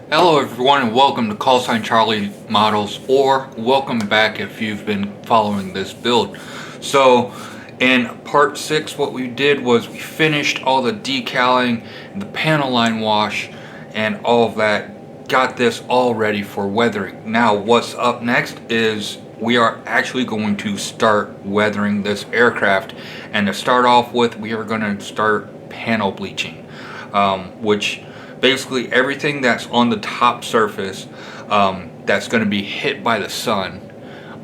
Hello everyone and welcome to Callsign Charlie Models, or welcome back if you've been following this build. So in part 6 what we did was we finished all the decaling, the panel line wash and all of that, got this all ready for weathering. Now what's up next is we are actually going to start weathering this aircraft, and to start off with we are going to start panel bleaching, which basically everything that's on the top surface that's going to be hit by the sun,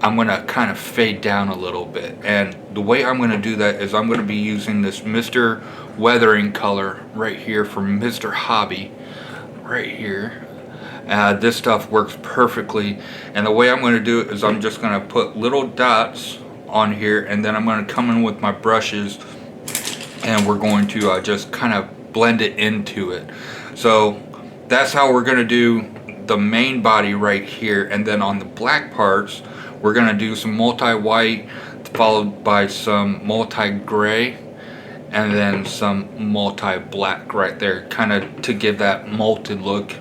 I'm going to kind of fade down a little bit. And the way I'm going to do that is I'm going to be using this Mr. Weathering color right here from Mr. Hobby right here. This stuff works perfectly, and the way I'm going to do it is I'm just going to put little dots on here, and then I'm going to come in with my brushes and we're going to just kind of blend it into it. So that's how we're going to do the main body right here, and then on the black parts we're going to do some multi-white followed by some multi-gray and then some multi-black right there, kind of to give that molted look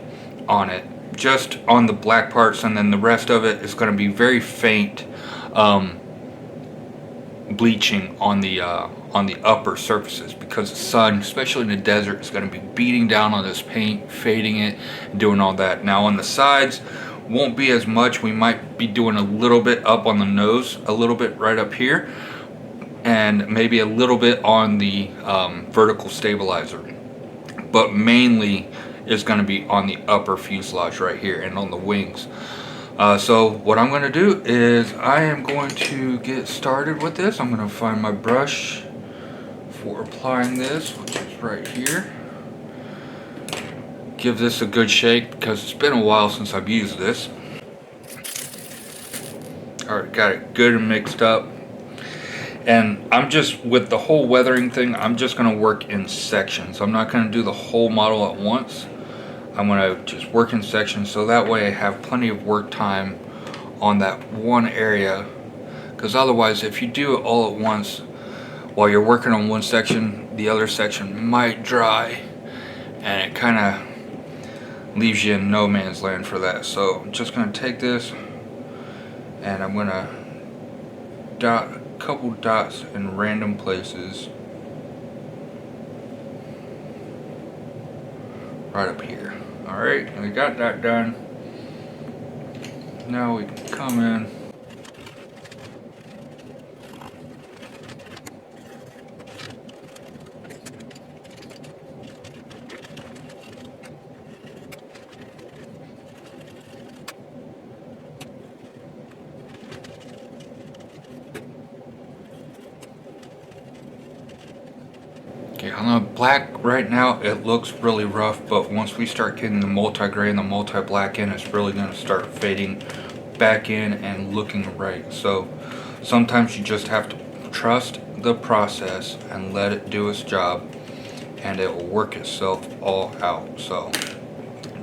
on it, just on the black parts, and then the rest of it is going to be very faint bleaching on the upper surfaces, because the sun, especially in the desert, is going to be beating down on this paint, fading it, doing all that. Now on the sides won't be as much. We might be doing a little bit up on the nose, a little bit right up here, and maybe a little bit on the vertical stabilizer, but mainly is going to be on the upper fuselage right here and on the wings. So what I'm going to do is I am going to get started with this. I'm going to find my brush for applying this, which is right here. Give this a good shake because it's been a while since I've used this. Alright, got it good and mixed up. And I'm just, with the whole weathering thing, I'm just going to work in sections. I'm not going to do the whole model at once. I'm going to just work in sections, so that way I have plenty of work time on that one area. Because otherwise, if you do it all at once while you're working on one section, the other section might dry, and it kind of leaves you in no man's land for that. So I'm just going to take this and I'm going to dot a couple dots in random places right up here. Alright, we got that done. Now we can come in on the black right now. It looks really rough, but once we start getting the multi-gray and the multi-black in, it's really going to start fading back in and looking right. So sometimes you just have to trust the process and let it do its job, and it will work itself all out. So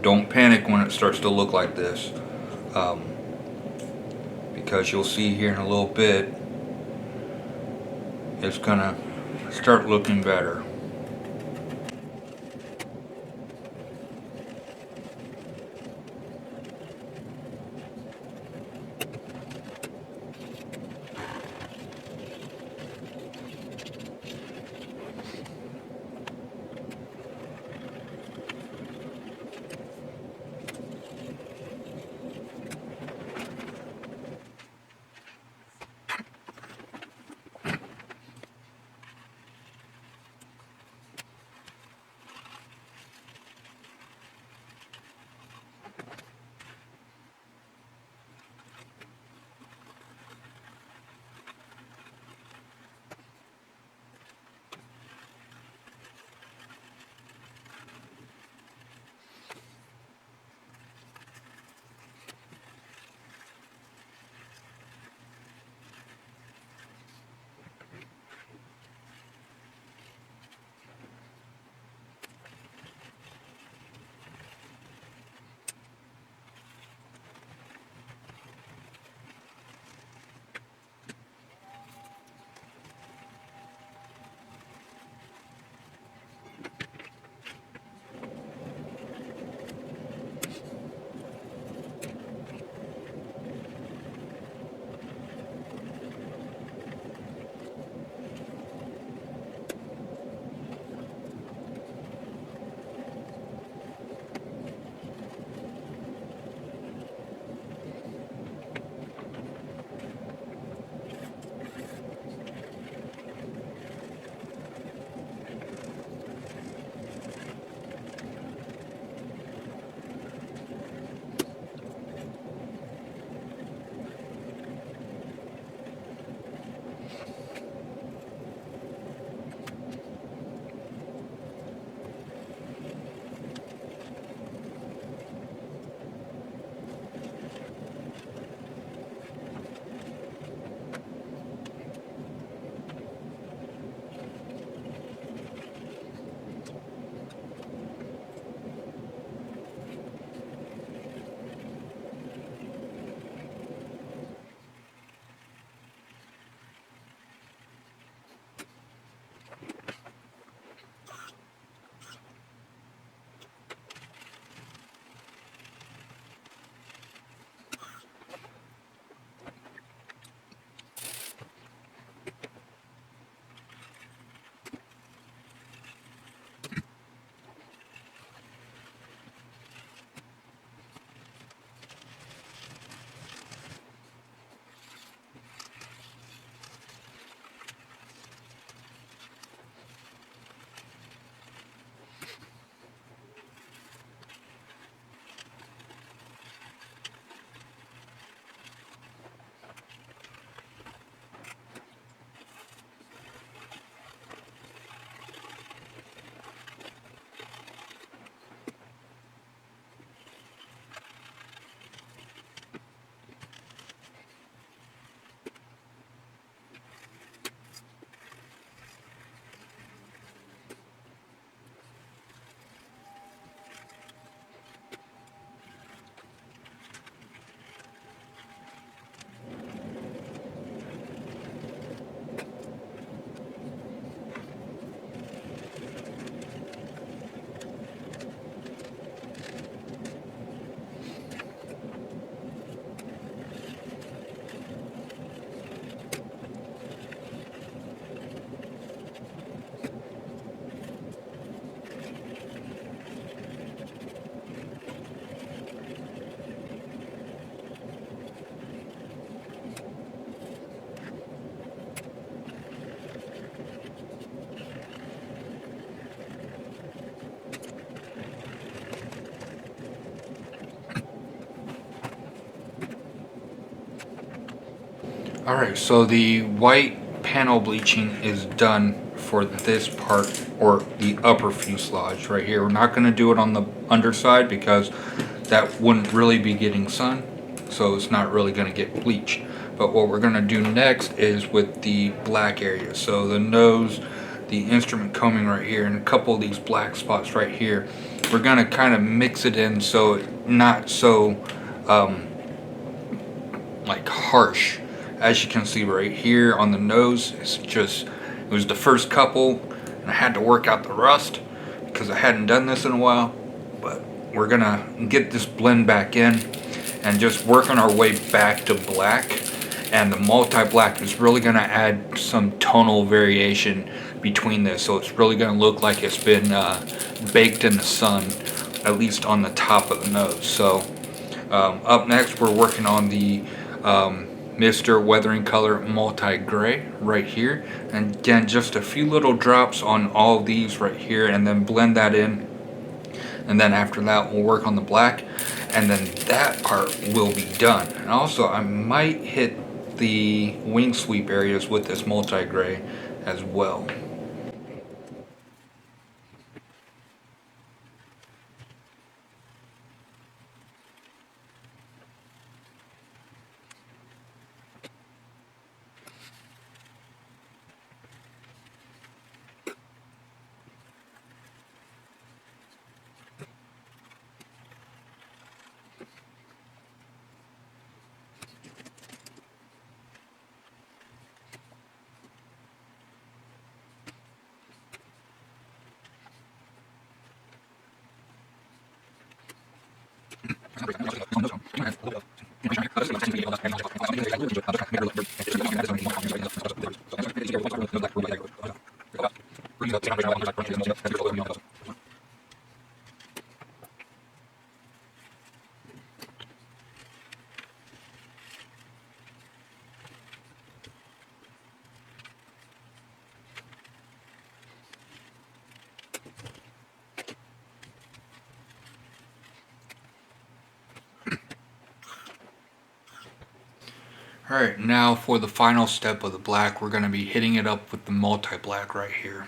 don't panic when it starts to look like this, because you'll see here in a little bit it's gonna start looking better. Alright, so the white panel bleaching is done for this part, or the upper fuselage right here. We're not going to do it on the underside because that wouldn't really be getting sun, so it's not really going to get bleached. But what we're going to do next is with the black area. So the nose, the instrument combing right here, and a couple of these black spots right here. We're going to kind of mix it in so it's not so like harsh. As you can see right here on the nose, it was the first couple, and I had to work out the rust because I hadn't done this in a while. But we're gonna get this blend back in and just work on our way back to black. And the multi-black is really gonna add some tonal variation between this, so it's really gonna look like it's been baked in the sun, at least on the top of the nose. So up next, we're working on the Mr. Weathering Color multi-gray right here, and again just a few little drops on all of these right here, and then blend that in. And then after that, we'll work on the black, and then that part will be done. And also, I might hit the wing sweep areas with this multi-gray as well. Alright, now for the final step of the black, we're going to be hitting it up with the multi-black right here.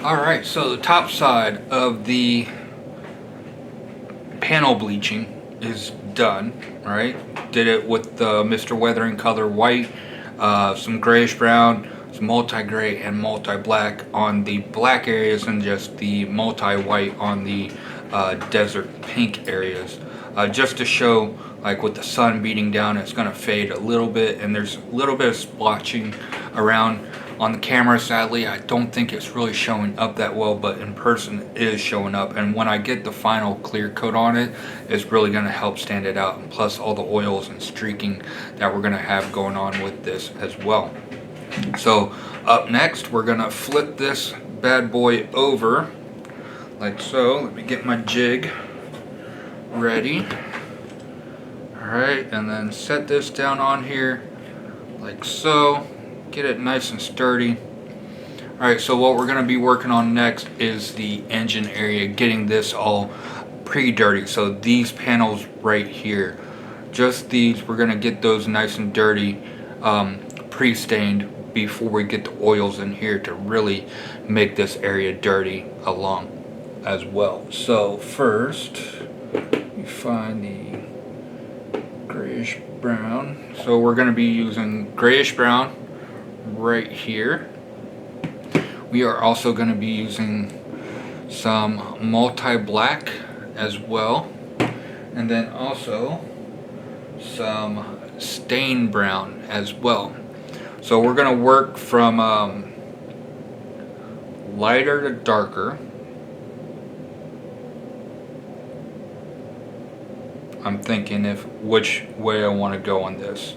Alright, so the top side of the panel bleaching is done, right? Did it with the Mr. Weathering Color white, some grayish brown, some multi-gray and multi-black on the black areas, and just the multi-white on the desert pink areas. Just to show, like with the sun beating down, it's going to fade a little bit, and there's a little bit of splotching around. On the camera, sadly, I don't think it's really showing up that well, but in person it is showing up. And when I get the final clear coat on it, it's really going to help stand it out. And plus all the oils and streaking that we're going to have going on with this as well. So up next, we're going to flip this bad boy over like so. Let me get my jig ready. Alright, and then set this down on here like so. Get it nice and sturdy. Alright, so what we're going to be working on next is the engine area, getting this all pre-dirty. So these panels right here, just these, we're going to get those nice and dirty, pre-stained before we get the oils in here to really make this area dirty along as well. So first you find the grayish brown. So we're going to be using grayish brown right here. We are also going to be using some multi-black as well, and then also some stain brown as well. So we're going to work from lighter to darker. I'm thinking if which way I want to go on this.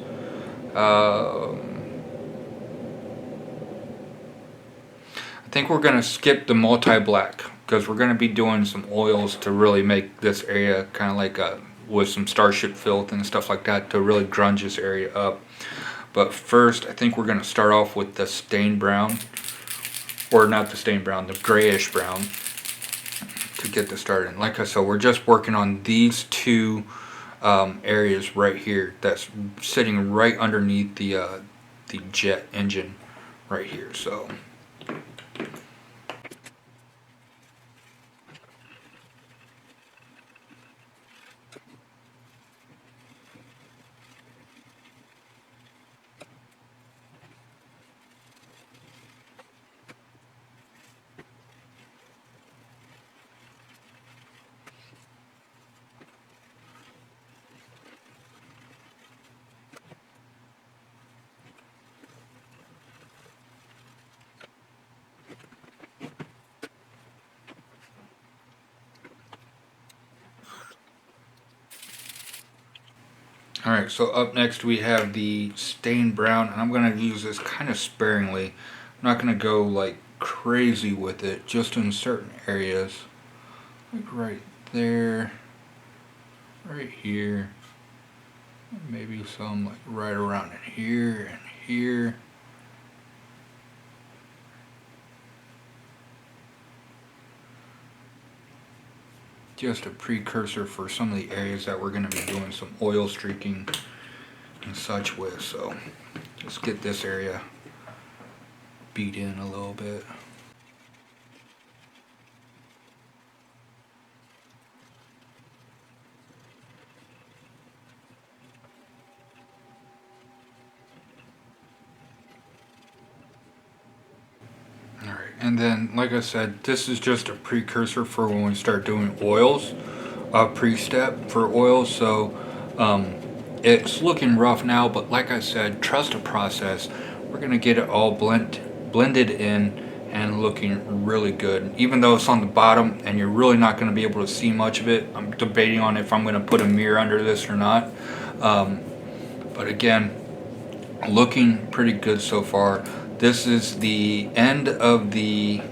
I think we're going to skip the multi-black because we're going to be doing some oils to really make this area kind of like with some Starship filth and stuff like that to really grunge this area up. But first, I think we're going to start off with the stain brown, or not the stain brown, the grayish brown, to get this started. Like I said, we're just working on these two areas right here that's sitting right underneath the jet engine right here. So alright, so up next we have the stain brown, and I'm going to use this kind of sparingly. I'm not going to go like crazy with it, just in certain areas. Like right there, right here, and maybe some like right around in here and here. Just a precursor for some of the areas that we're going to be doing some oil streaking and such with. So let's get this area beat in a little bit. Alright, and then like I said, this is just a precursor for when we start doing oils, a pre-step for oils. So it's looking rough now, but like I said, trust the process. We're going to get it all blended in and looking really good. Even though it's on the bottom and you're really not going to be able to see much of it, I'm debating on if I'm going to put a mirror under this or not. But again, looking pretty good so far. This is the end of the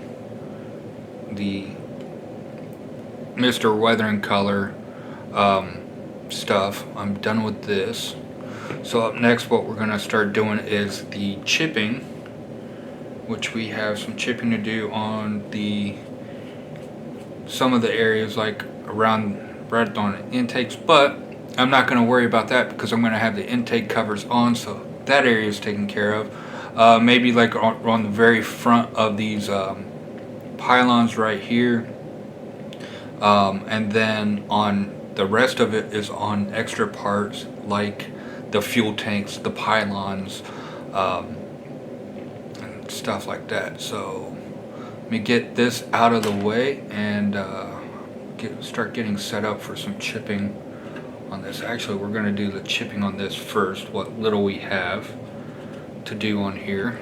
Mr. Weathering color stuff. I'm done with this. So up next, what we're going to start doing is the chipping, which we have some chipping to do on some of the areas like around right on the intakes, but I'm not going to worry about that because I'm going to have the intake covers on, so that area is taken care of. Maybe like on the very front of these pylons right here, and then on the rest of it is on extra parts like the fuel tanks, the pylons, and stuff like that. So let me get this out of the way and start getting set up for some chipping on this. Actually, we're going to do the chipping on this first, what little we have to do on here.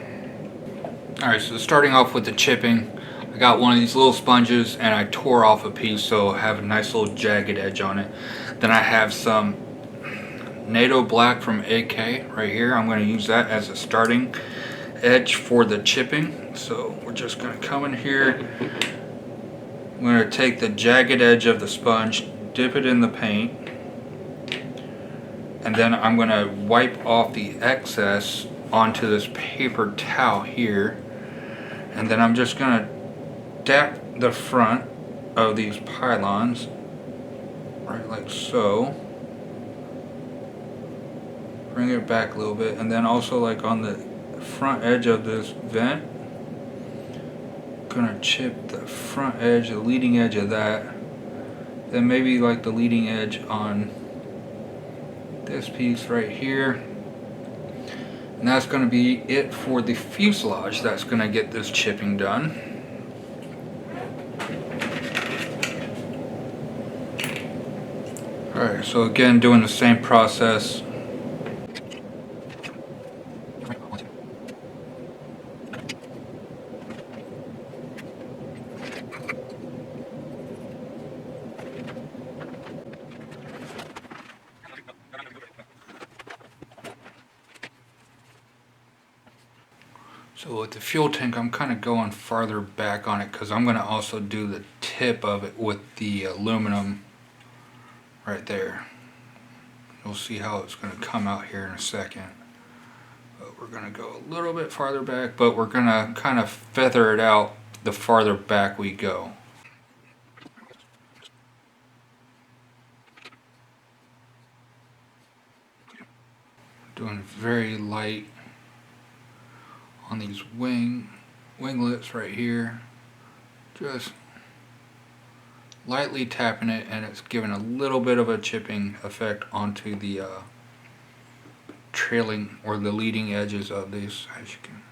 Alright, so starting off with the chipping, I got one of these little sponges and I tore off a piece so I have a nice little jagged edge on it. Then I have some NATO black from AK right here. I'm going to use that as a starting edge for the chipping. So we're just going to come in here. I'm going to take the jagged edge of the sponge, dip it in the paint, and then I'm going to wipe off the excess onto this paper towel here, and then I'm just going to dap the front of these pylons right like so, bring it back a little bit, and then also like on the front edge of this vent. Gonna chip the front edge, the leading edge of that. Then maybe like the leading edge on this piece right here. And that's gonna be it for the fuselage. That's gonna get this chipping done. Alright, so again, doing the same process. So with the fuel tank, I'm kind of going farther back on it because I'm going to also do the tip of it with the aluminum right there. You'll see how it's going to come out here in a second. But we're going to go a little bit farther back, but we're going to kind of feather it out the farther back we go. Doing very light on these winglets right here, just lightly tapping it, and it's giving a little bit of a chipping effect onto the trailing or the leading edges of these, as you can.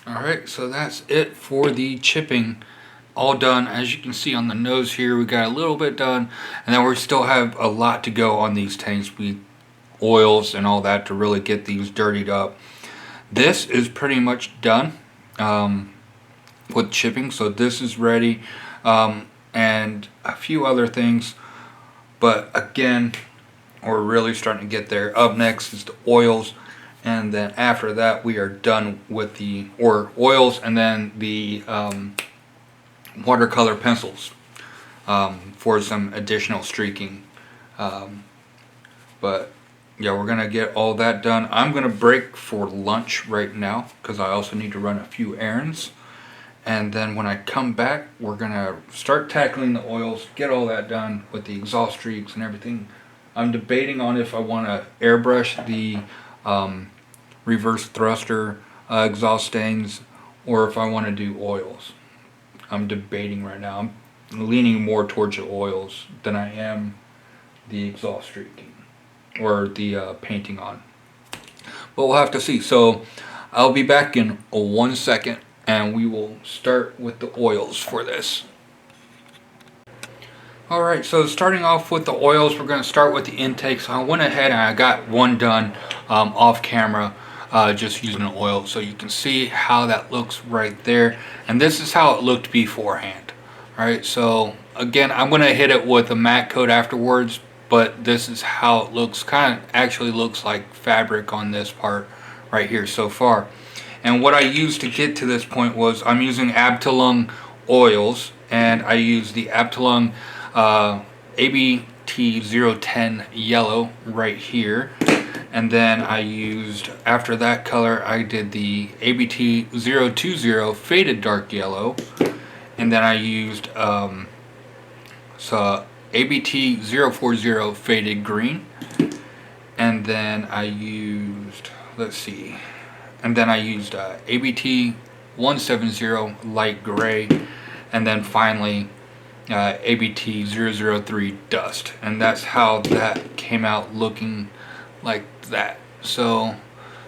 Alright, so that's it for the chipping. All done. As you can see on the nose here, we got a little bit done, and then we still have a lot to go on these tanks. Oils and all that to really get these dirtied up. This is pretty much done with chipping, so this is ready, and a few other things, but again, we're really starting to get there. Up next is the oils, and then after that we are done with the oils, and then the watercolor pencils for some additional streaking. But yeah, we're gonna get all that done. I'm gonna break for lunch right now because I also need to run a few errands, and then when I come back we're gonna start tackling the oils, get all that done with the exhaust streaks and everything. I'm debating on if I want to airbrush the reverse thruster exhaust stains, or if I want to do oils. I'm debating right now. I'm leaning more towards the oils than I am the exhaust streaking or the painting on. But we'll have to see. So I'll be back in 1 second, and we will start with the oils for this. Alright, so starting off with the oils, we're going to start with the intake. So I went ahead and I got one done off camera, just using an oil, so you can see how that looks right there. And this is how it looked beforehand. Alright, so again, I'm going to hit it with a matte coat afterwards, but this is how it looks. Kind of actually looks like fabric on this part right here so far. And what I used to get to this point was I'm using Abtelung oils, and I use the Abtelung ABT 010 yellow right here, and then I used, after that color, I did the ABT 020 faded dark yellow, and then I used ABT 040 faded green, and then I used, let's see, and then I used ABT 170 light gray, and then finally ABT 003 dust. And that's how that came out, looking like that. So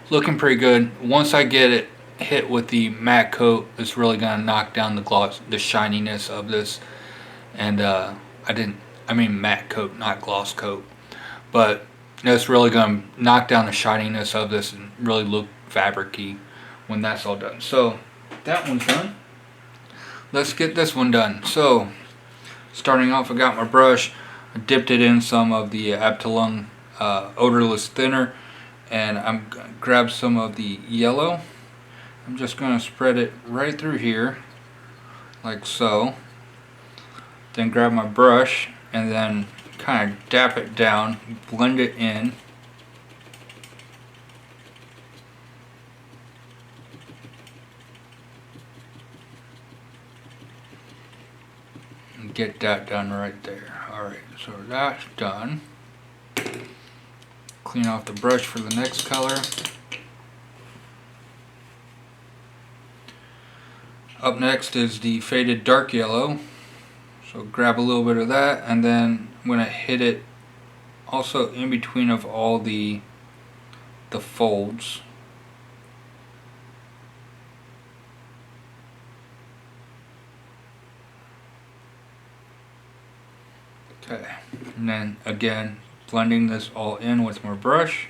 looking pretty good. Once I get it hit with the matte coat is really gonna knock down the gloss, the shininess of this. And I mean matte coat, not gloss coat. But it's really gonna knock down the shininess of this and really look fabricy when that's all done. So that one's done. Let's get this one done. So starting off, I got my brush. I dipped it in some of the Italeri odorless thinner, and I'm gonna grab some of the yellow. I'm just gonna spread it right through here, like so. Then grab my brush and then kind of dap it down, blend it in. And get that done right there. Alright, so that's done. Clean off the brush for the next color. Up next is the faded dark yellow. So grab a little bit of that, and then I'm going to hit it also in between of all the folds. Okay, and then again blending this all in with my brush.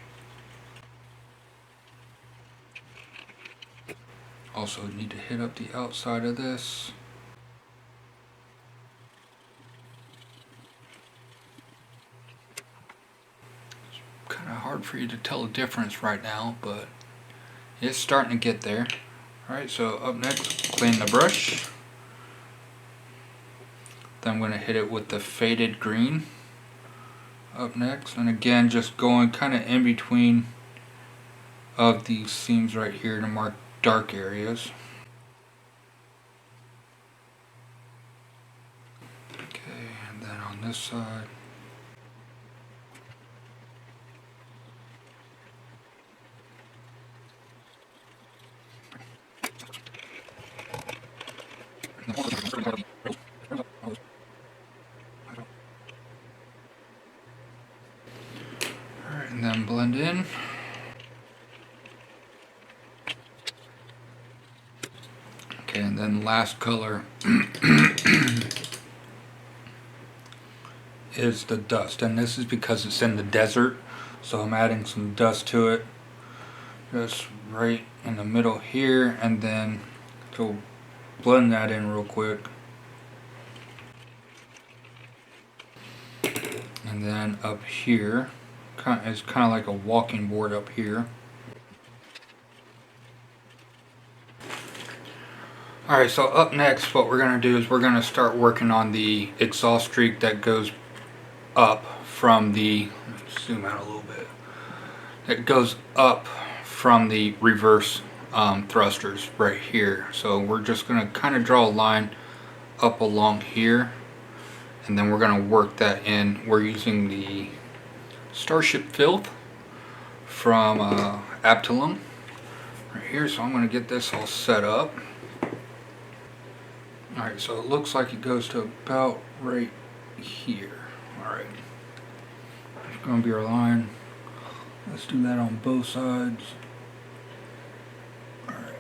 Also need to hit up the outside of this. It's kind of hard for you to tell the difference right now, but it's starting to get there. Alright, so up next, clean the brush. Then I'm going to hit it with the faded green up next, and again just going kind of in between of these seams right here to mark dark areas. Okay, and then on this side. Alright, and then blend in. Okay, and then last color is the dust, and this is because it's in the desert, so I'm adding some dust to it, just right in the middle here, and then go blend that in real quick. And then up here, it's kind of like a walking board up here. Alright, so up next what we're going to do is we're going to start working on the exhaust streak that goes up from the, zoom out a little bit, it goes up from the reverse thrusters right here. So we're just going to kind of draw a line up along here, and then we're going to work that in. We're using the Starship Filth from Italeri right here, so I'm going to get this all set up. Alright, so it looks like it goes to about right here. Alright, it's going to be our line. Let's do that on both sides. Alright.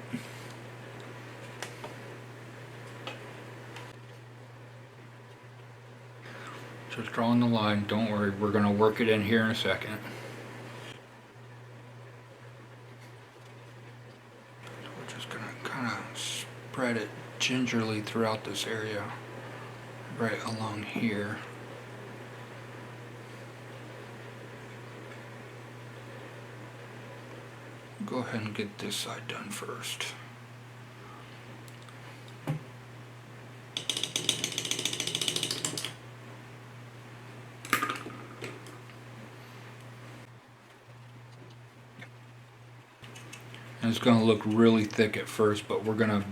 Just drawing the line, don't worry, we're going to work it in here in a second. So we're just going to kind of spread it gingerly throughout this area, right along here. Go ahead and get this side done first. And it's going to look really thick at first, but we're going to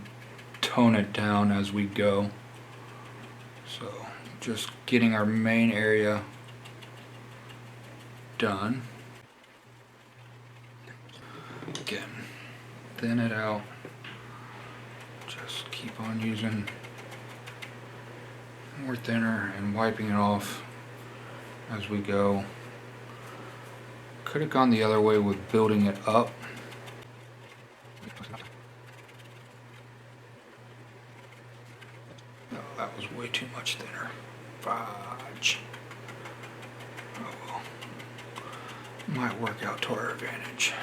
tone it down as we go. So just getting our main area done. Again, thin it out. Just keep on using more thinner and wiping it off as we go. Could have gone the other way with building it up. No, that was way too much thinner. Fudge. Oh well. Might work out to our advantage.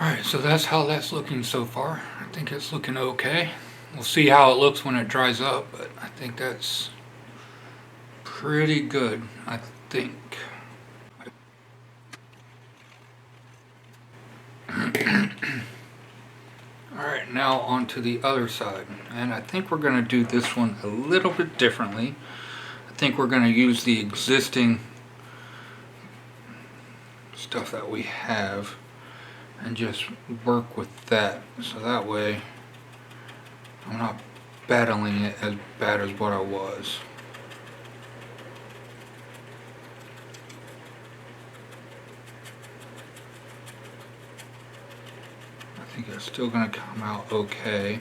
Alright, so that's how that's looking so far. I think it's looking okay. We'll see how it looks when it dries up, but I think that's pretty good, I think. Alright, now on to the other side. And I think we're going to do this one a little bit differently. I think we're going to use the existing stuff that we have and just work with that, so that way I'm not battling it as bad as what I was. I think it's still going to come out okay.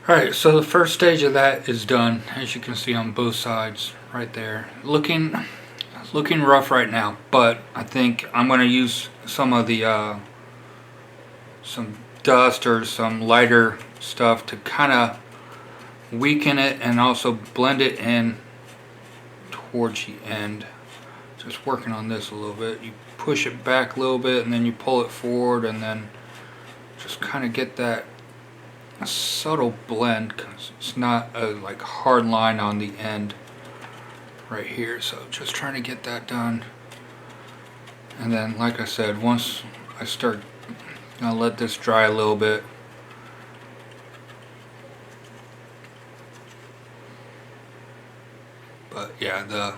Alright, so the first stage of that is done, as you can see on both sides right there. Looking rough right now, but I think I'm going to use some of the some dust or some lighter stuff to kind of weaken it and also blend it in towards the end. Just working on this a little bit. You push it back a little bit and then you pull it forward and then just kind of get that a subtle blend, because it's not a like hard line on the end right here, so just trying to get that done. And then like I said, once I start, I'll let this dry a little bit. But yeah, the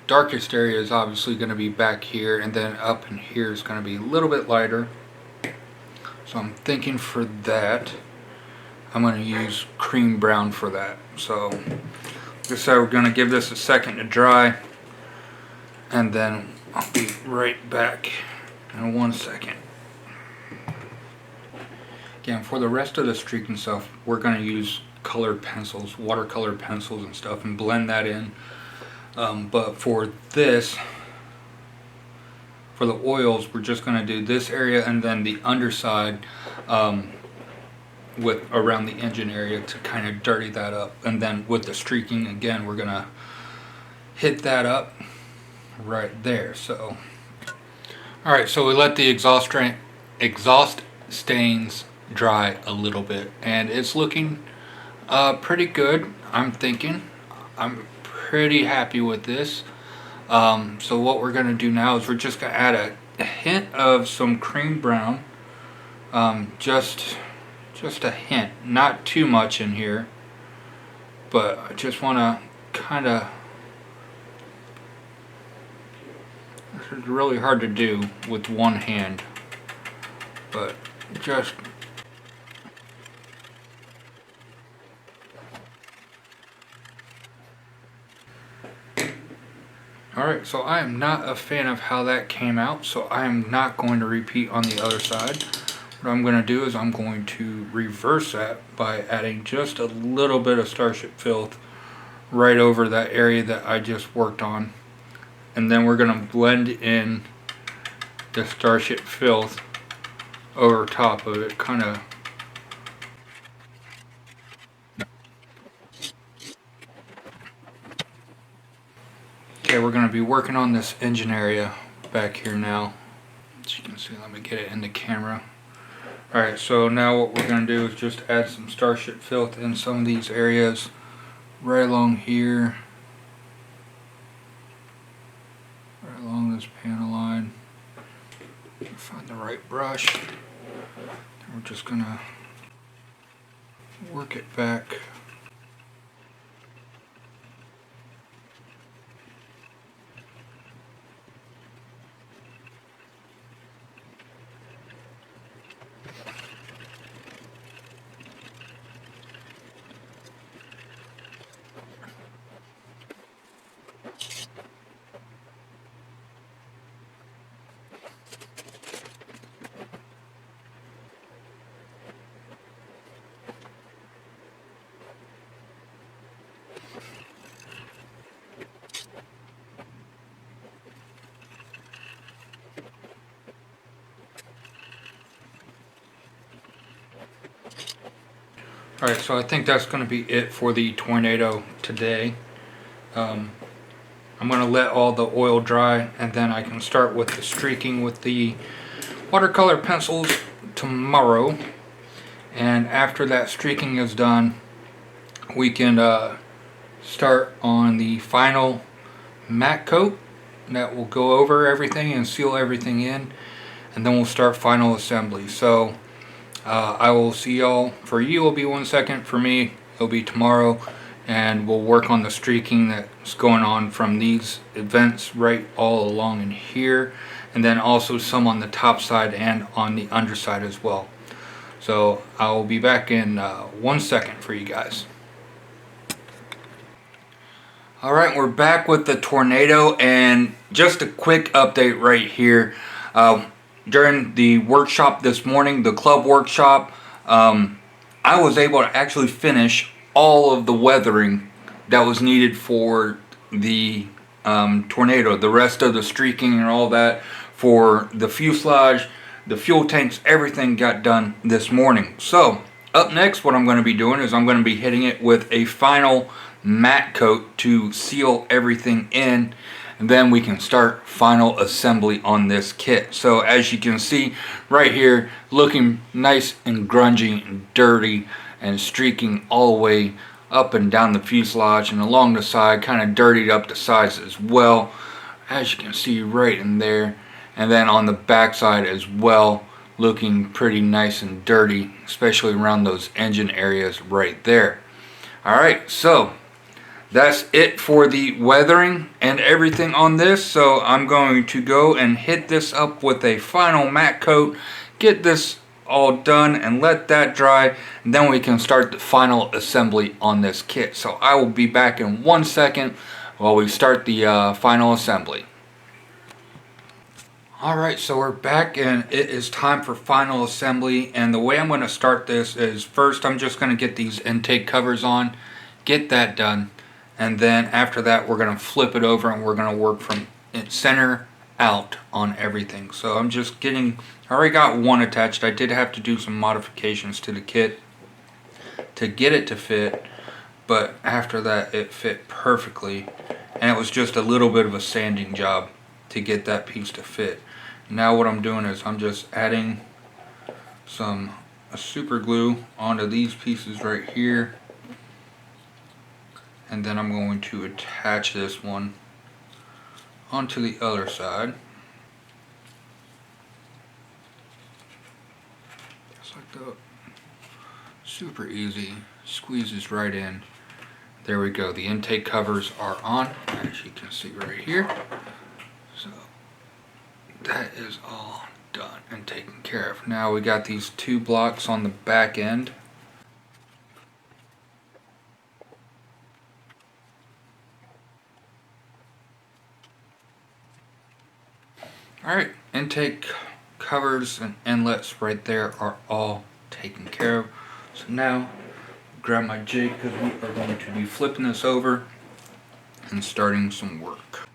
darkest area is obviously going to be back here, and then up in here is going to be a little bit lighter. So I'm thinking for that I'm going to use cream brown for that. So like I said, we're going to give this a second to dry, and then I'll be right back in 1 second. Again, for the rest of the streaking stuff, we're going to use colored pencils, watercolor pencils and stuff, and blend that in. But for this, for the oils, we're just going to do this area and then the underside with around the engine area to kind of dirty that up. And then with the streaking, again, we're going to hit that up right there. So, alright, so we let the exhaust stains dry a little bit, and it's looking pretty good. I'm pretty happy with this. So what we're going to do now is we're just going to add a hint of some cream brown, just a hint, not too much in here, but I just want to kind of, it's really hard to do with one hand, but just alright. So I am not a fan of how that came out, so I am not going to repeat on the other side. What I'm going to do is I'm going to reverse that by adding just a little bit of Starship Filth right over that area that I just worked on. And then we're going to blend in the Starship filth over top of it, kind of. Okay, we're going to be working on this engine area back here now. As you can see, let me get it in the camera. Alright, so now what we're going to do is just add some Starship filth in some of these areas right along here, right along this panel line. Find the right brush. Then we're just going to work it back. Alright, so I think that's going to be it for the Tornado today. I'm going to let all the oil dry, and then I can start with the streaking with the watercolor pencils tomorrow. And after that streaking is done, we can start on the final matte coat that will go over everything and seal everything in, and then we'll start final assembly. So I will see y'all. For you it'll be 1 second, for me it'll be tomorrow, and we'll work on the streaking that's going on from these events right all along in here, and then also some on the top side and on the underside as well. So I will be back in 1 second for you guys. Alright, we're back with the Tornado, and just a quick update right here. During the workshop this morning, the club workshop, I was able to actually finish all of the weathering that was needed for the Tornado. The rest of the streaking and all that for the fuselage, the fuel tanks, everything got done this morning. So up next, what I'm going to be doing is I'm going to be hitting it with a final matte coat to seal everything in, and then we can start final assembly on this kit. So as you can see right here, looking nice and grungy and dirty and streaking all the way up and down the fuselage and along the side, kind of dirtied up the sides as well, as you can see right in there. And then on the back side as well, looking pretty nice and dirty, especially around those engine areas right there. Alright, so that's it for the weathering and everything on this. So I'm going to go and hit this up with a final matte coat, get this all done and let that dry, and then we can start the final assembly on this kit. So I will be back in 1 second while we start the final assembly. Alright, so we're back and it is time for final assembly, and the way I'm going to start this is first I'm just going to get these intake covers on, get that done. And then after that, we're going to flip it over and we're going to work from center out on everything. So I'm just getting, I already got one attached. I did have to do some modifications to the kit to get it to fit, but after that it fit perfectly. And it was just a little bit of a sanding job to get that piece to fit. Now what I'm doing is I'm just adding some super glue onto these pieces right here. And then I'm going to attach this one onto the other side. Just like that. Super easy. Squeezes right in. There we go. The intake covers are on, as you can see right here. So that is all done and taken care of. Now we got these two blocks on the back end. Alright, intake covers and inlets right there are all taken care of. So now, grab my jig because we are going to be flipping this over and starting some work.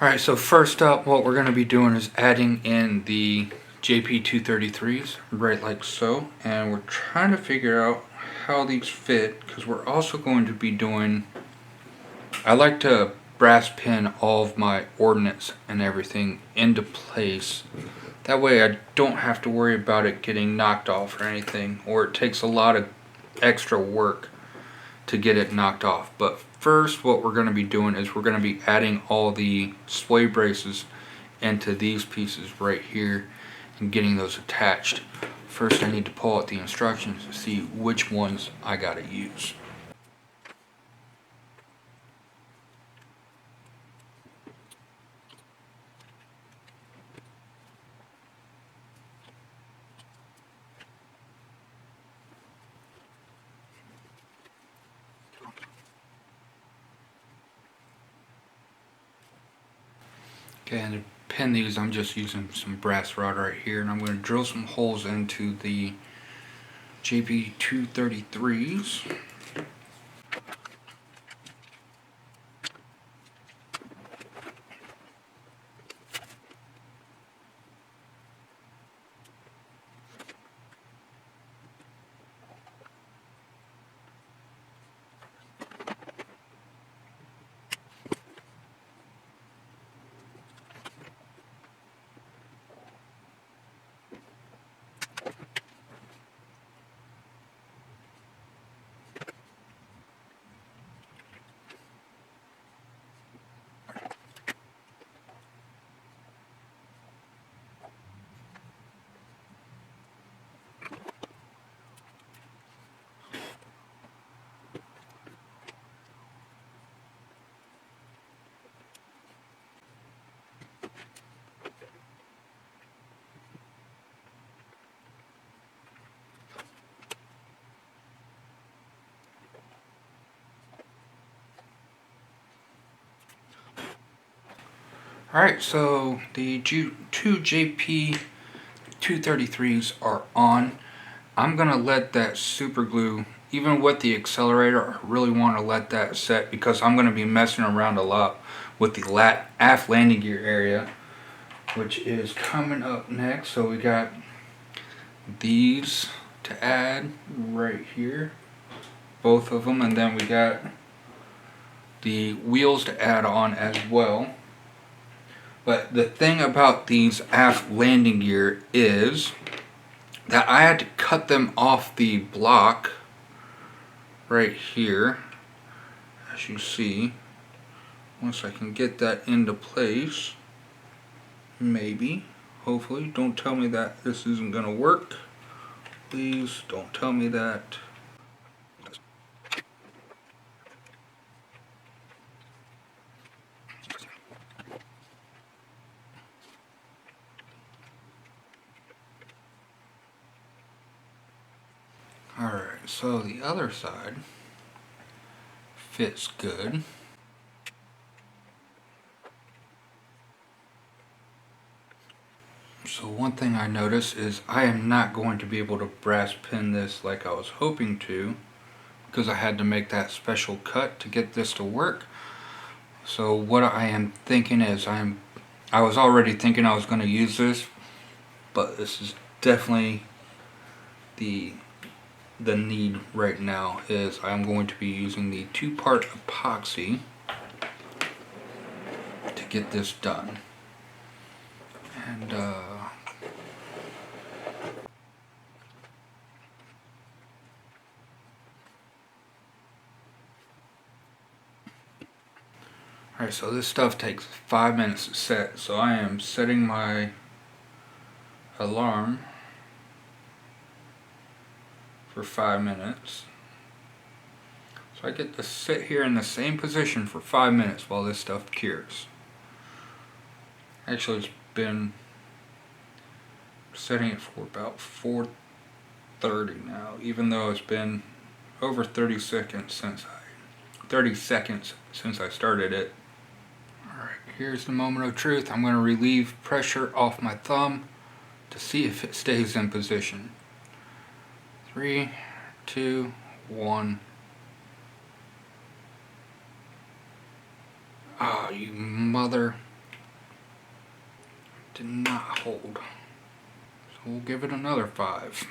Alright, so first up, what we're going to be doing is adding in the JP233s, right like so, and we're trying to figure out how these fit, because we're also going to be doing, I like to brass pin all of my ordnance and everything into place. That way I don't have to worry about it getting knocked off or anything, or it takes a lot of extra work to get it knocked off. But first, what we're going to be doing is we're going to be adding all the sway braces into these pieces right here and getting those attached. First, I need to pull out the instructions to see which ones I got to use. Okay, and to pin these, I'm just using some brass rod right here, and I'm going to drill some holes into the JP233s. Alright, so the two JP233s are on. I'm going to let that super glue, even with the accelerator, I really want to let that set because I'm going to be messing around a lot with the aft landing gear area, which is coming up next. So we got these to add right here, both of them, and then we got the wheels to add on as well. But the thing about these aft landing gear is that I had to cut them off the block right here, as you see. Once I can get that into place, maybe, hopefully. Don't tell me that this isn't going to work. Please don't tell me that. Alright, so the other side fits good. So one thing I noticed is I am not going to be able to brass pin this like I was hoping to, because I had to make that special cut to get this to work. So what I am thinking is I was already thinking I was going to use this, but this is definitely the need right now is I'm going to be using the 2-part epoxy to get this done. And alright, so this stuff takes 5 minutes to set, so I am setting my alarm for 5 minutes. So I get to sit here in the same position for 5 minutes while this stuff cures. Actually, it's been setting it for about 4:30 now, even though it's been over 30 seconds since I started it. Alright, here's the moment of truth. I'm going to relieve pressure off my thumb to see if it stays in position. 3, 2, 1. you mother. Did not hold. So we'll give it another 5.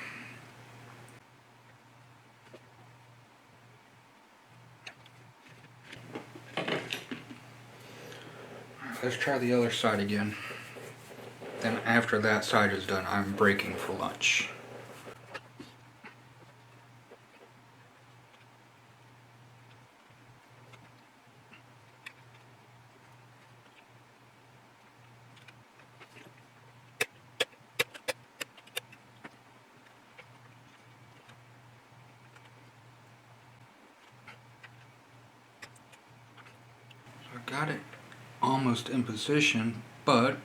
Let's try the other side again. Then after that side is done, I'm breaking for lunch. So I got it almost in position, but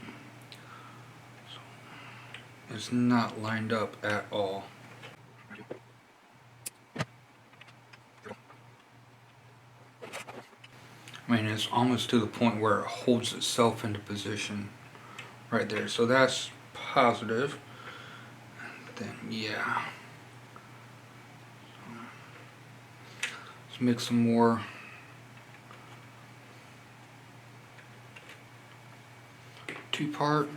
it's not lined up at all. I mean, it's almost to the point where it holds itself into position right there. So that's positive. Then, yeah. Let's make some more. Two-part.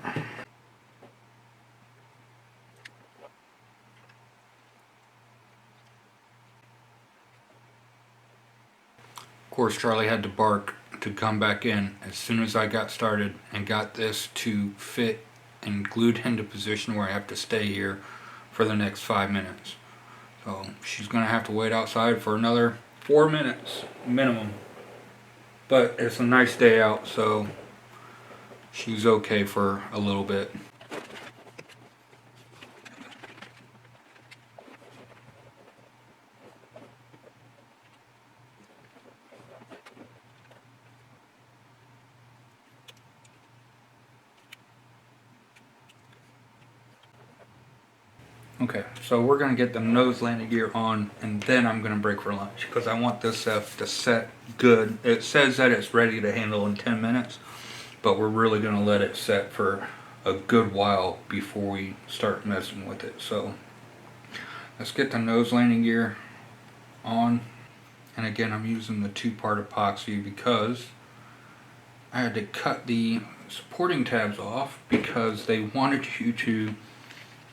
Of course, Charlie had to bark to come back in as soon as I got started and got this to fit and glued into position where I have to stay here for the next 5 minutes. So she's gonna have to wait outside for another 4 minutes minimum. But it's a nice day out, so she's okay for a little bit. Okay, so we're gonna get the nose landing gear on, and then I'm gonna break for lunch because I want this stuff to set good. It says that it's ready to handle in 10 minutes, but we're really gonna let it set for a good while before we start messing with it. So let's get the nose landing gear on, and again I'm using the 2-part epoxy because I had to cut the supporting tabs off because they wanted you to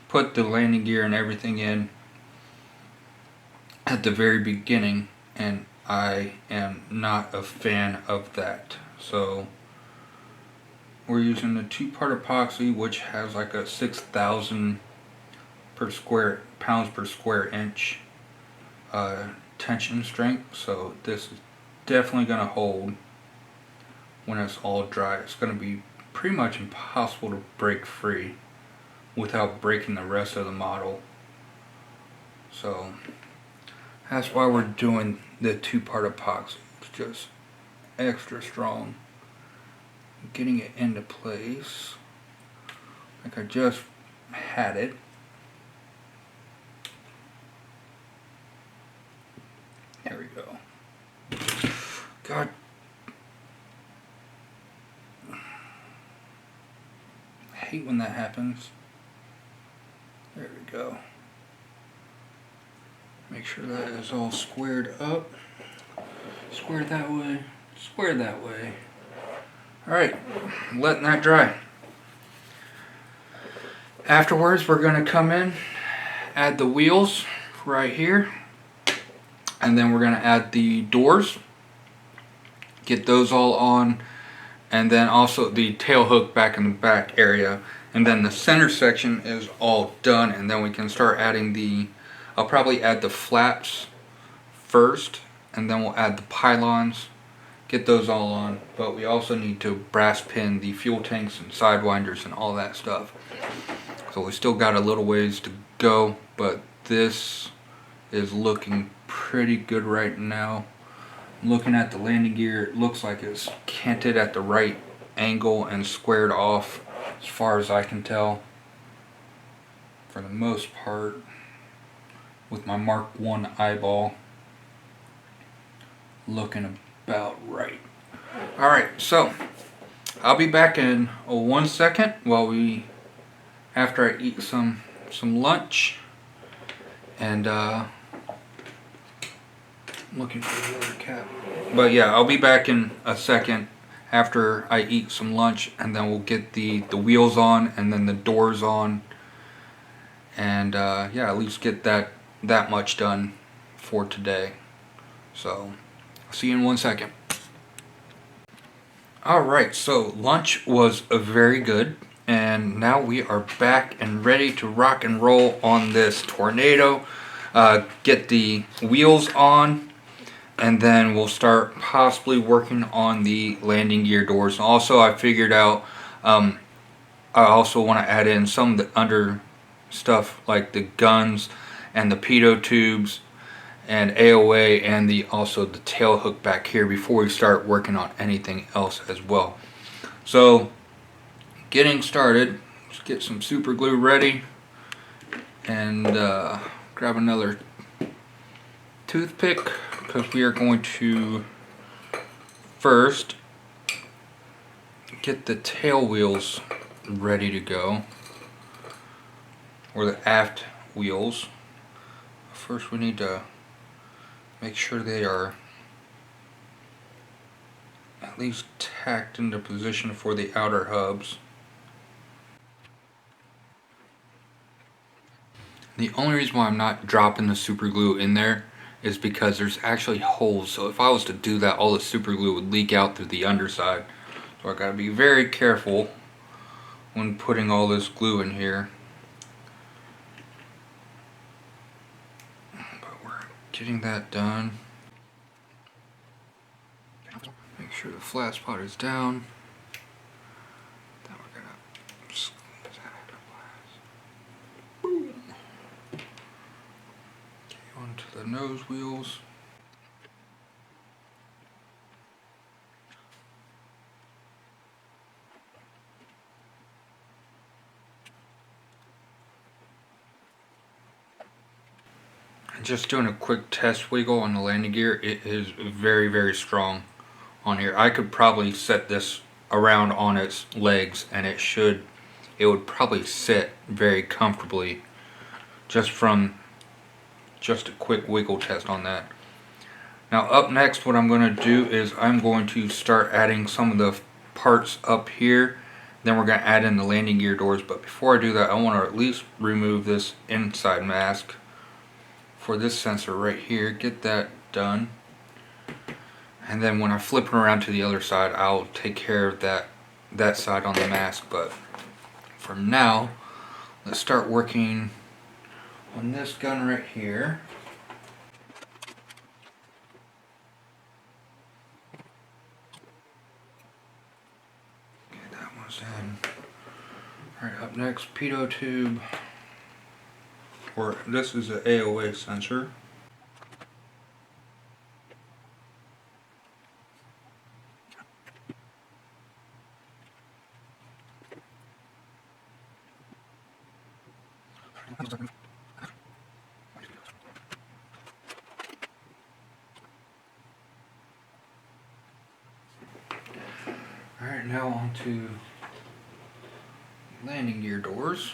put the landing gear and everything in at the very beginning, and I am not a fan of that. So we're using the 2-part epoxy, which has like a 6,000 pounds per square inch tension strength. So this is definitely going to hold when it's all dry. It's going to be pretty much impossible to break free without breaking the rest of the model. So that's why we're doing the 2-part epoxy. It's just extra strong. Getting it into place like I just had it. There we go. God. I hate when that happens. There we go. Make sure that is all squared up. Square that way. Square that way. Alright, letting that dry. Afterwards, we're going to come in, add the wheels right here, and then we're going to add the doors. Get those all on, and then also the tail hook back in the back area. And then the center section is all done, and then we can start adding I'll probably add the flaps first, and then we'll add the pylons, get those all on. But we also need to brass pin the fuel tanks and sidewinders and all that stuff. So we still got a little ways to go, but this is looking pretty good right now. Looking at the landing gear, it looks like it's canted at the right angle and squared off as far as I can tell, for the most part, with my Mark 1 eyeball. Looking about right. Alright, so I'll be back in 1 second after I eat some lunch, and looking for the other cap. But yeah, I'll be back in a second after I eat some lunch, and then we'll get the wheels on and then the doors on, and yeah, at least get that much done for today. So I'll see you in 1 second. Alright, so lunch was very good, and now we are back and ready to rock and roll on this Tornado. Get the wheels on, and then we'll start possibly working on the landing gear doors. And also, I figured out I also want to add in some of the under stuff like the guns and the pitot tubes and AOA, and also the tail hook back here before we start working on anything else as well. So getting started, let's get some super glue ready, and grab another toothpick, because we are going to first get the tail wheels ready to go, or the aft wheels. First we need to make sure they are at least tacked into position for the outer hubs. The only reason why I'm not dropping the super glue in there is because there's actually holes, so if I was to do that, all the super glue would leak out through the underside. So I gotta be very careful when putting all this glue in here. But we're getting that done. Make sure the flat spot is down. Then we're gonna squeeze that into place. Boom. Okay, onto the nose wheels. And just doing a quick test wiggle on the landing gear, it is very, very strong on here. I could probably set this around on its legs, and it would probably sit very comfortably just from just a quick wiggle test on that. Now up next, what I'm going to do is I'm going to start adding some of the parts up here. Then we're going to add in the landing gear doors, but before I do that, I want to at least remove this inside mask for this sensor right here. Get that done. And then when I flip it around to the other side, I'll take care of that side on the mask. But for now, let's start working on this gun right here. Okay, that one's in. Alright, up next, pitot tube. Or this is an AOA sensor. Alright, now on to landing gear doors.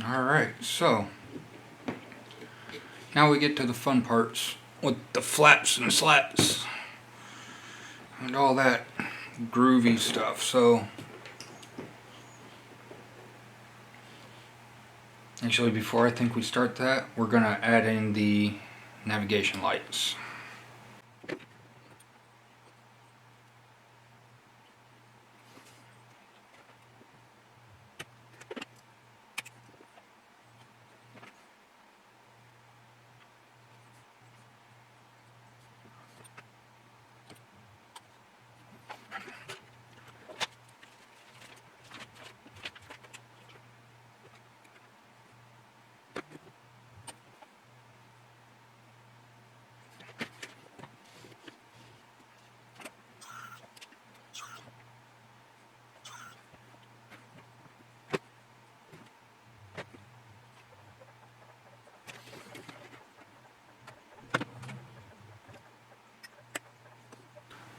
Alright, so now we get to the fun parts with the flaps and slats and all that groovy stuff. So actually, before I think we start that, we're gonna add in the navigation lights.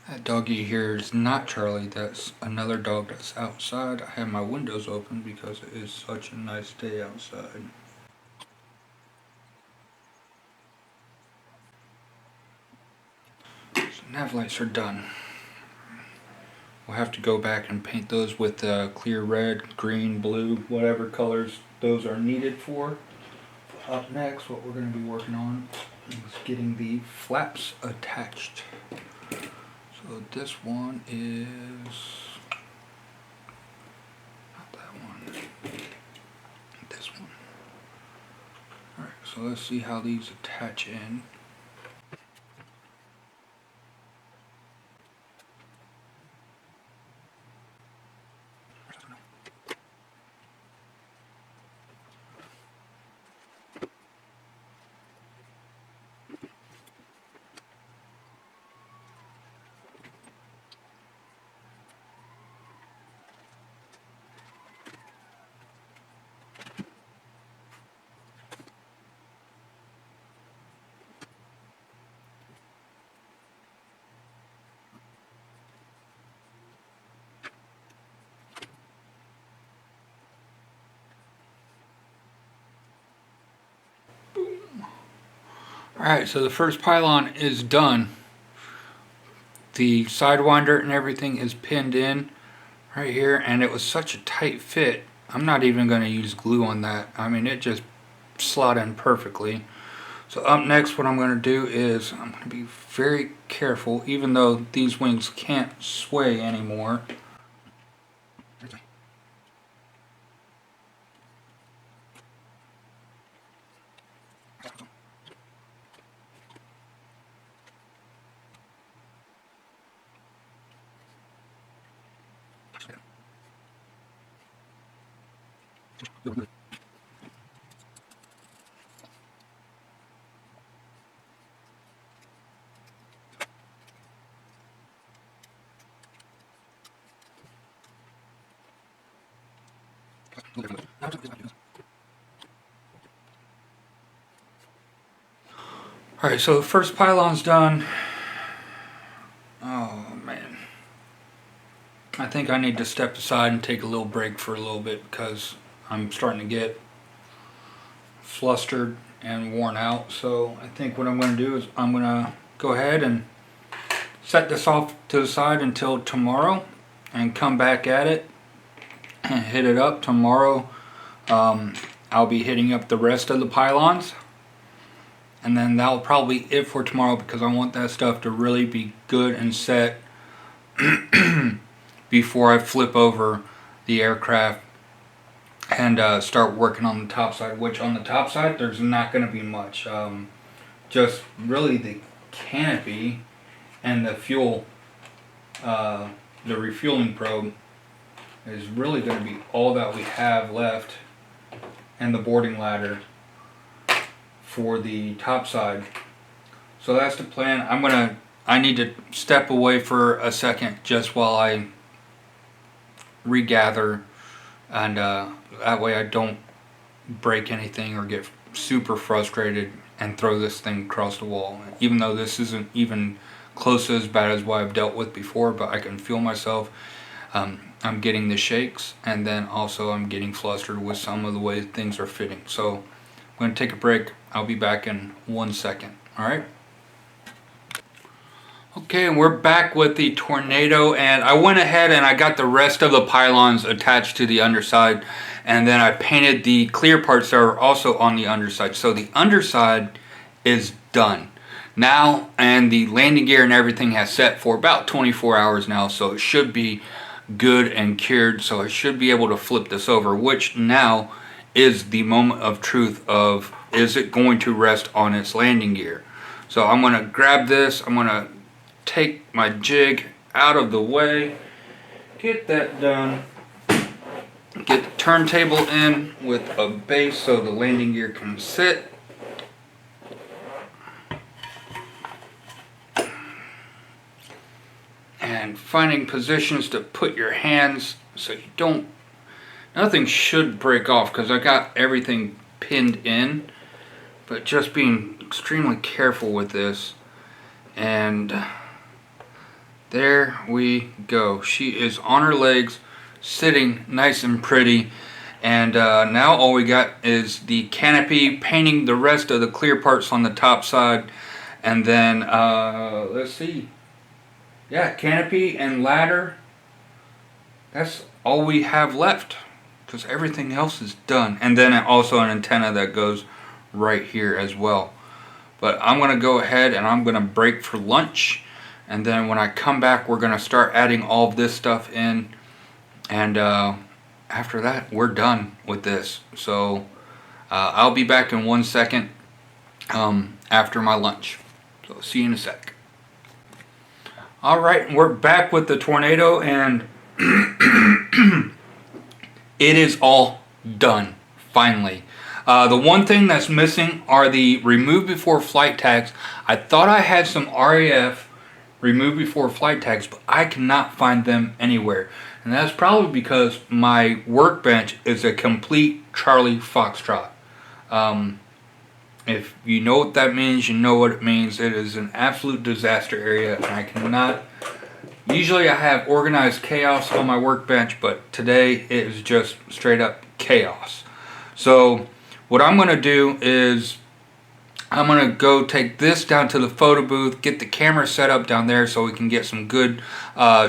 That dog you hear is not Charlie, that's another dog that's outside. I have my windows open because it is such a nice day outside. So nav lights are done. We'll have to go back and paint those with clear red, green, blue, whatever colors those are needed for. Up next, what we're going to be working on is getting the flaps attached. So this one is not that one, this one. Alright, so let's see how these attach in. Alright, so the first pylon is done. The sidewinder and everything is pinned in right here, and it was such a tight fit. I'm not even going to use glue on that. I mean, it just slot in perfectly. So up next, what I'm going to do is I'm going to be very careful, even though these wings can't sway anymore. Alright, so the first pylon's done. Oh man. I think I need to step aside and take a little break for a little bit because I'm starting to get flustered and worn out. So I think what I'm going to do is I'm going to go ahead and set this off to the side until tomorrow and come back at it and hit it up tomorrow. I'll be hitting up the rest of the pylons, and then that'll probably be it for tomorrow because I want that stuff to really be good and set before I flip over the aircraft and start working on the top side, which on the top side there's not going to be much, just really the canopy and the fuel, the refueling probe is really going to be all that we have left, and the boarding ladder for the top side. So that's the plan. I need to step away for a second just while I regather, and that way I don't break anything or get super frustrated and throw this thing across the wall. Even though this isn't even close to as bad as what I've dealt with before, but I can feel myself I'm getting the shakes, and then also I'm getting flustered with some of the way things are fitting. So I'm going to take a break. I'll be back in 1 second. Alright? Okay, and we're back with the Tornado, and I went ahead and I got the rest of the pylons attached to the underside, and then I painted the clear parts that are also on the underside. So the underside is done now, and the landing gear and everything has set for about 24 hours now, so it should be good and cured. So I should be able to flip this over, which now is the moment of truth of, is it going to rest on its landing gear? So I'm going to grab this, I'm going to take my jig out of the way, get that done, get the turntable in with a base so the landing gear can sit. And finding positions to put your hands so you don't, nothing should break off because I got everything pinned in, but just being extremely careful with this. And there we go. She is on her legs, sitting nice and pretty. And now all we got is the canopy, painting the rest of the clear parts on the top side. And then, let's see. Yeah, canopy and ladder. That's all we have left, because everything else is done. And then also an antenna that goes right here as well. But I'm going to go ahead and I'm going to break for lunch. And then when I come back, we're going to start adding all of this stuff in. And after that, we're done with this. So I'll be back in 1 second after my lunch. So see you in a sec. Alright, we're back with the Tornado, and it is all done, finally. The one thing that's missing are the remove before flight tags. I thought I had some RAF remove before flight tags, but I cannot find them anywhere. And that's probably because my workbench is a complete Charlie Foxtrot. If you know what that means, you know what it means. It is an absolute disaster area, and I cannot. Usually I have organized chaos on my workbench, but today it is just straight up chaos. So what I'm going to do is I'm going to go take this down to the photo booth, get the camera set up down there so we can get some good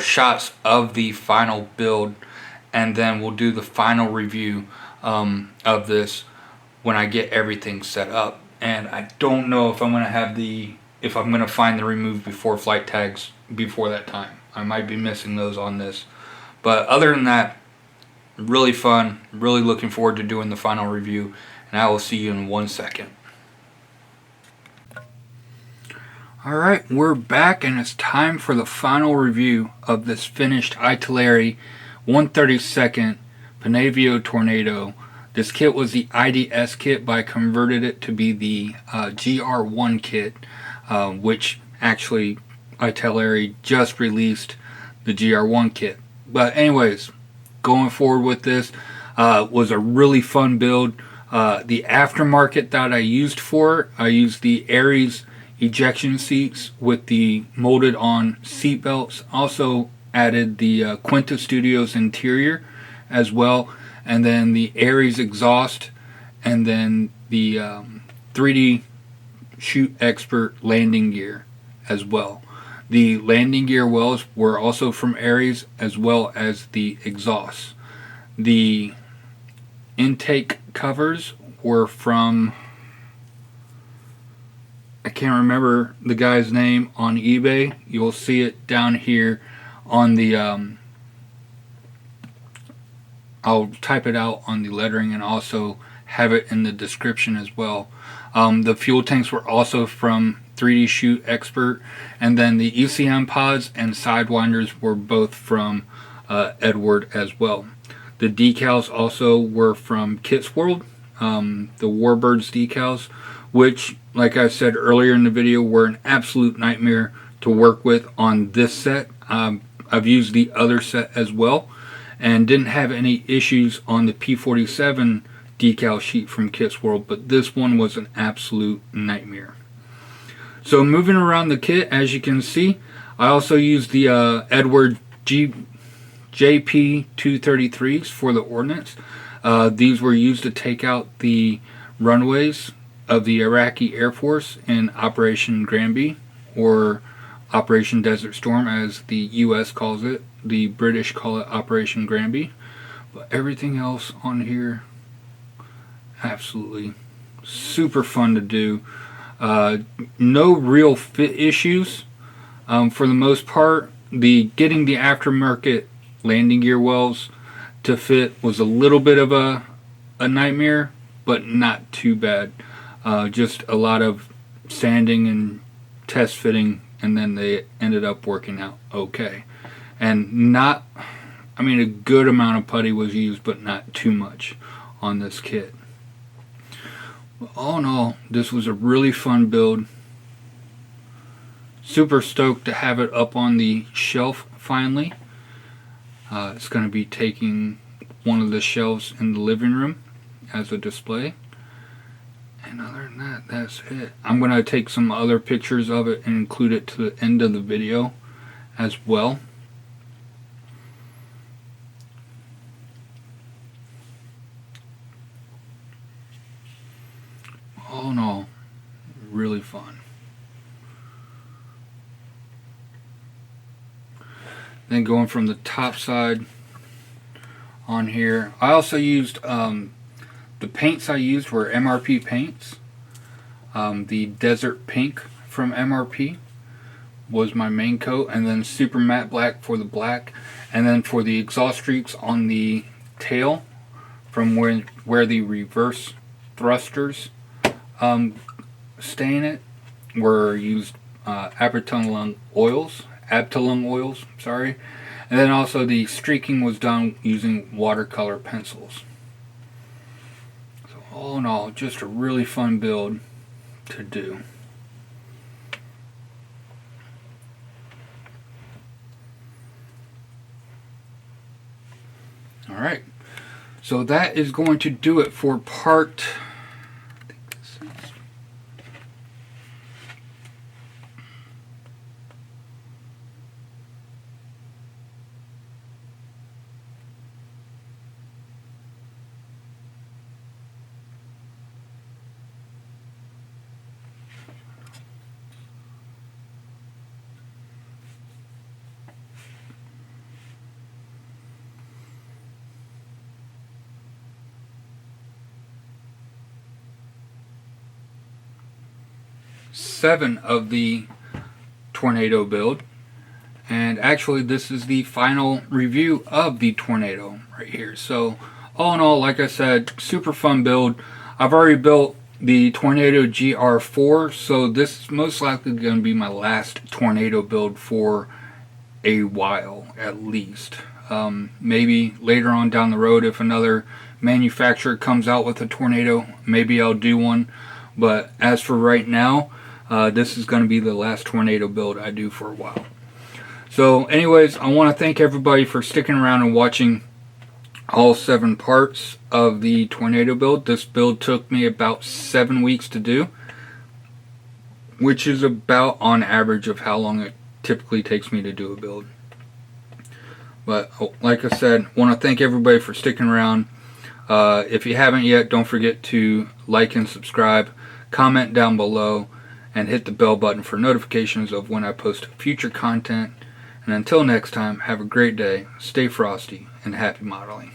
shots of the final build, and then we'll do the final review of this when I get everything set up. And I don't know if I'm going to have if I'm going to find the remove before flight tags before that time. I might be missing those on this. But other than that, really fun, really looking forward to doing the final review, and I will see you in 1 second. Alright, we're back, and it's time for the final review of this finished Italeri 1/32 Panavia Tornado. This kit was the IDS kit, but I converted it to be the Gr.1 kit, which actually Italeri just released the Gr.1 kit. But anyways, going forward with this was a really fun build. The aftermarket that I used for it, I used the Aries ejection seats with the molded on seat belts. Also added the Quinta Studios interior as well, and then the Aries exhaust, and then the 3D Shoot Expert landing gear as well. The landing gear wells were also from Aries, as well as the exhaust. The intake covers were from, I can't remember the guy's name, on eBay. You'll see it down here on the I'll type it out on the lettering and also have it in the description as well. The fuel tanks were also from 3D Shoot Expert, and then the ECM pods and sidewinders were both from Edward as well. The decals also were from Kit's World, the Warbirds decals, which, like I said earlier in the video, were an absolute nightmare to work with on this set. I've used the other set as well, and didn't have any issues on the P47 decal sheet from Kit's World, but this one was an absolute nightmare. So moving around the kit, as you can see, I also used the Edward JP-233s for the ordnance. These were used to take out the runways of the Iraqi Air Force in Operation Granby, or Operation Desert Storm as the US calls it. The British call it Operation Granby. But everything else on here, absolutely super fun to do. No real fit issues. For the most part, getting the aftermarket landing gear wells to fit was a little bit of a nightmare, but not too bad. Just a lot of sanding and test fitting, and then they ended up working out okay. And a good amount of putty was used, but not too much on this kit. All in all, this was a really fun build. Super stoked to have it up on the shelf finally. It's going to be taking one of the shelves in the living room as a display. And other than that, that's it. I'm going to take some other pictures of it and include it to the end of the video as well. All in all, really fun. Then going from the top side on here, I also used the paints I used were MRP paints. The Desert Pink from MRP was my main coat, and then Super Matte Black for the black, and then for the exhaust streaks on the tail, from where the reverse thrusters stay in it, were used Abtalung oils, sorry. And then also the streaking was done using watercolor pencils. So all in all, just a really fun build to do. Alright, so that is going to do it for part 7 of the Tornado build, and actually this is the final review of the Tornado right here. So all in all, like I said, super fun build. I've already built the Tornado Gr.4, so this is most likely going to be my last Tornado build for a while at least. Maybe later on down the road, if another manufacturer comes out with a Tornado, maybe I'll do one, but as for right now, this is going to be the last Tornado build I do for a while. So anyways, I want to thank everybody for sticking around and watching all 7 parts of the Tornado build. This build took me about 7 weeks to do, which is about on average of how long it typically takes me to do a build. But like I said, I want to thank everybody for sticking around. If you haven't yet, don't forget to like and subscribe, comment down below, and hit the bell button for notifications of when I post future content. And until next time, have a great day, stay frosty, and happy modeling.